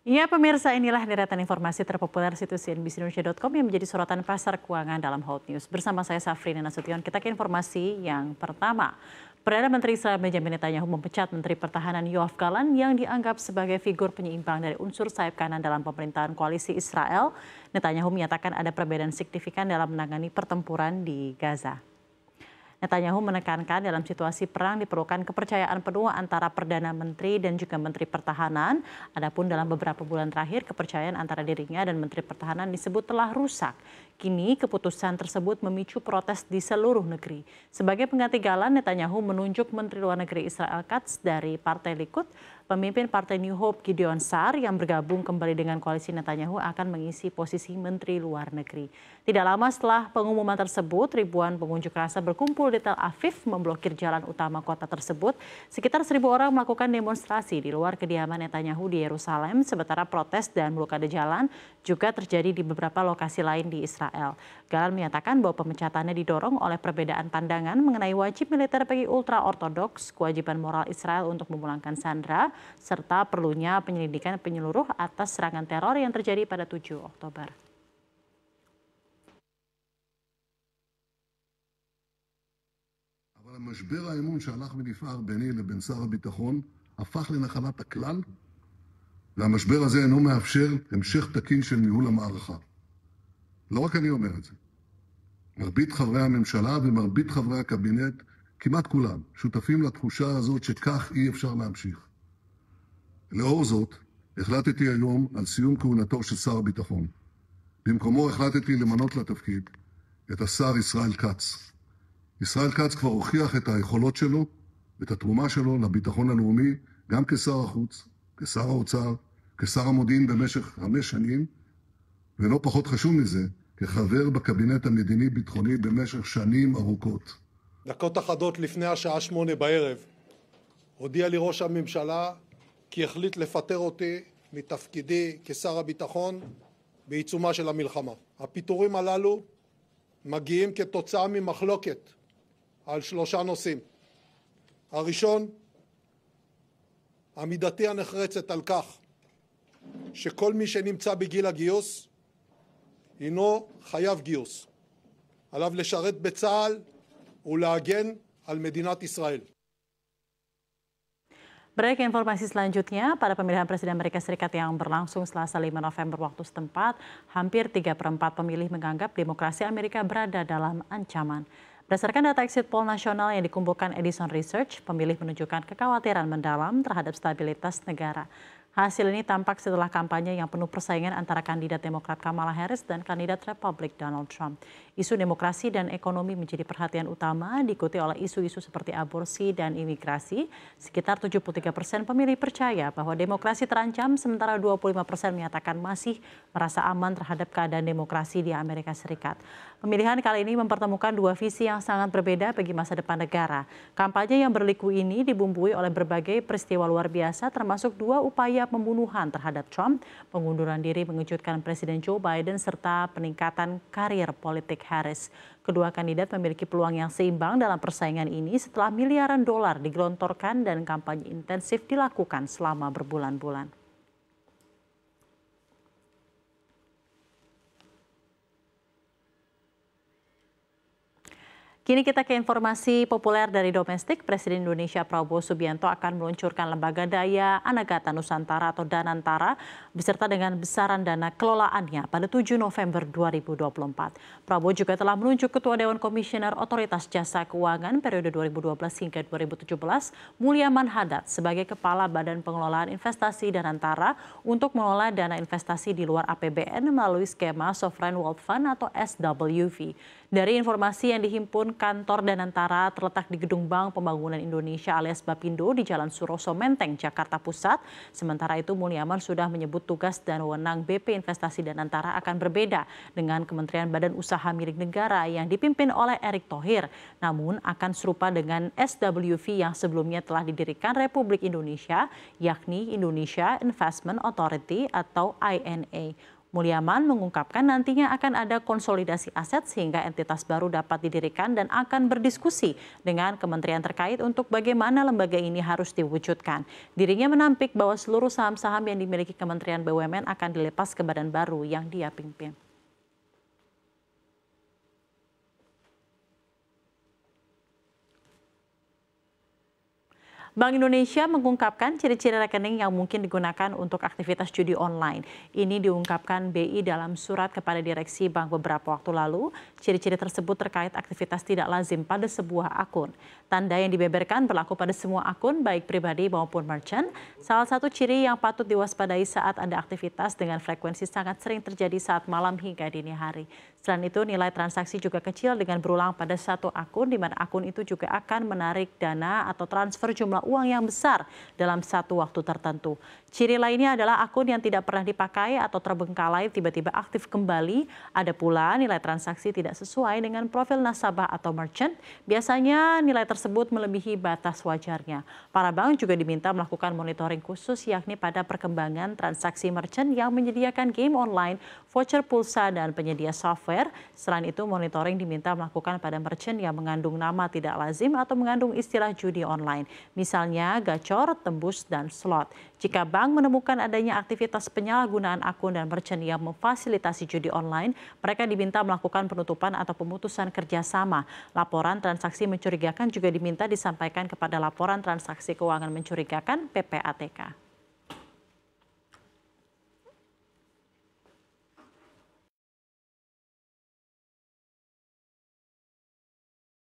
Ya pemirsa, inilah deretan informasi terpopuler situs cnbcindonesia.com yang menjadi sorotan pasar keuangan dalam Hot News. Bersama saya Safrina Nasution, kita ke informasi yang pertama. Perdana Menteri Israel Benjamin Netanyahu memecat Menteri Pertahanan Yoav Gallant yang dianggap sebagai figur penyeimbang dari unsur sayap kanan dalam pemerintahan koalisi Israel. Netanyahu menyatakan ada perbedaan signifikan dalam menangani pertempuran di Gaza. Netanyahu menekankan dalam situasi perang diperlukan kepercayaan penuh antara Perdana Menteri dan juga Menteri Pertahanan. Adapun dalam beberapa bulan terakhir, kepercayaan antara dirinya dan Menteri Pertahanan disebut telah rusak. Kini keputusan tersebut memicu protes di seluruh negeri. Sebagai pengganti Gallant, Netanyahu menunjuk Menteri Luar Negeri Israel Katz dari Partai Likud. Pemimpin Partai New Hope Gideon Sa'ar yang bergabung kembali dengan koalisi Netanyahu akan mengisi posisi Menteri Luar Negeri. Tidak lama setelah pengumuman tersebut, ribuan pengunjuk rasa berkumpul di Tel Aviv memblokir jalan utama kota tersebut. Sekitar 1.000 orang melakukan demonstrasi di luar kediaman Netanyahu di Yerusalem, sementara protes dan blokade jalan juga terjadi di beberapa lokasi lain di Israel. Gallant menyatakan bahwa pemecatannya didorong oleh perbedaan pandangan mengenai wajib militer bagi ultra-ortodoks, kewajiban moral Israel untuk memulangkan sandera, serta perlunya penyelidikan penyeluruh atas serangan teror yang terjadi pada 7 Oktober. אבל המשבר האמון שהלך ונפער ביני לבין שר הביטחון הפך לנחלת הכלל, והמשבר הזה אינו מאפשר המשך תקין של ניהול המערכה. לא רק אני אומר את זה. מרבית חברי הממשלה ומרבית חברי הקבינט, כמעט כולם, שותפים לתחושה הזאת שכך אי אפשר להמשיך. לאור זאת, החלטתי היום על סיום כהונתו של שר הביטחון. במקומו החלטתי למנות לתפקיד את השר ישראל כץ. ישראל כץ כבר הוכיח את היכולות שלו, את התרומה שלו לביטחון הלאומי, גם כשר החוץ, כשר האוצר, כשר המודיעין במשך 5 שנים, ולא פחות חשוב מזה, כחבר בקבינט המדיני-ביטחוני במשך שנים ארוכות. דקות אחדות לפני השעה 8 בערב, הודיע לי ראש הממשלה כי החליט לפטר אותי מתפקידי כשר הביטחון בעיצומה של המלחמה. הפיטורים הללו מגיעים כתוצאה ממחלוקת על 3 נושאים. הראשון, עמידתי הנחרצת על כך שכל מי שנמצא בגיל הגיוס הינו חייב גיוס. עליו לשרת בצה"ל ולהגן על מדינת ישראל. Berikut informasi selanjutnya, pada pemilihan Presiden Amerika Serikat yang berlangsung Selasa 5 November waktu setempat, hampir 3/4 pemilih menganggap demokrasi Amerika berada dalam ancaman. Berdasarkan data exit poll nasional yang dikumpulkan Edison Research, pemilih menunjukkan kekhawatiran mendalam terhadap stabilitas negara. Hasil ini tampak setelah kampanye yang penuh persaingan antara kandidat Demokrat Kamala Harris dan kandidat Republik Donald Trump. Isu demokrasi dan ekonomi menjadi perhatian utama, diikuti oleh isu-isu seperti aborsi dan imigrasi. Sekitar 73% pemilih percaya bahwa demokrasi terancam, sementara 25% menyatakan masih merasa aman terhadap keadaan demokrasi di Amerika Serikat. Pemilihan kali ini mempertemukan 2 visi yang sangat berbeda bagi masa depan negara. Kampanye yang berliku ini dibumbui oleh berbagai peristiwa luar biasa, termasuk 2 upaya pembunuhan terhadap Trump, pengunduran diri mengejutkan Presiden Joe Biden, serta peningkatan karir politik Harris. Kedua kandidat memiliki peluang yang seimbang dalam persaingan ini setelah miliaran dolar digelontorkan dan kampanye intensif dilakukan selama berbulan-bulan. Kini kita ke informasi populer dari domestik. Presiden Indonesia Prabowo Subianto akan meluncurkan lembaga daya Anagata Nusantara atau Danantara beserta dengan besaran dana kelolaannya pada 7 November 2024. Prabowo juga telah menunjuk Ketua Dewan Komisioner Otoritas Jasa Keuangan periode 2012 hingga 2017, Mulyaman Hadad, sebagai Kepala Badan Pengelolaan Investasi Danantara untuk mengelola dana investasi di luar APBN melalui skema Sovereign Wealth Fund atau SWV. Dari informasi yang dihimpun, kantor Danantara terletak di Gedung Bank Pembangunan Indonesia alias Bapindo di Jalan Suroso Menteng, Jakarta Pusat. Sementara itu, Mulyaman sudah menyebut tugas dan wewenang BP Investasi Danantara akan berbeda dengan Kementerian Badan Usaha Milik Negara yang dipimpin oleh Erick Thohir. Namun akan serupa dengan SWV yang sebelumnya telah didirikan Republik Indonesia, yakni Indonesia Investment Authority atau INA. Mulyaman mengungkapkan nantinya akan ada konsolidasi aset sehingga entitas baru dapat didirikan dan akan berdiskusi dengan kementerian terkait untuk bagaimana lembaga ini harus diwujudkan. Dirinya menampik bahwa seluruh saham-saham yang dimiliki Kementerian BUMN akan dilepas ke badan baru yang dia pimpin. Bank Indonesia mengungkapkan ciri-ciri rekening yang mungkin digunakan untuk aktivitas judi online. Ini diungkapkan BI dalam surat kepada direksi bank beberapa waktu lalu. Ciri-ciri tersebut terkait aktivitas tidak lazim pada sebuah akun. Tanda yang dibeberkan berlaku pada semua akun, baik pribadi maupun merchant. Salah satu ciri yang patut diwaspadai saat ada aktivitas dengan frekuensi sangat sering terjadi saat malam hingga dini hari. Selain itu, nilai transaksi juga kecil dengan berulang pada satu akun, di mana akun itu juga akan menarik dana atau transfer jumlah uang yang besar dalam satu waktu tertentu. Ciri lainnya adalah akun yang tidak pernah dipakai atau terbengkalai tiba-tiba aktif kembali. Ada pula nilai transaksi tidak sesuai dengan profil nasabah atau merchant. Biasanya nilai tersebut melebihi batas wajarnya. Para bank juga diminta melakukan monitoring khusus yakni pada perkembangan transaksi merchant yang menyediakan game online, voucher pulsa, dan penyedia software. Selain itu, monitoring diminta melakukan pada merchant yang mengandung nama tidak lazim atau mengandung istilah judi online. Misalnya gacor, tembus, dan slot. Jika bank menemukan adanya aktivitas penyalahgunaan akun dan merchant yang memfasilitasi judi online, mereka diminta melakukan penutupan atau pemutusan kerjasama. Laporan transaksi mencurigakan juga diminta disampaikan kepada laporan transaksi keuangan mencurigakan (PPATK).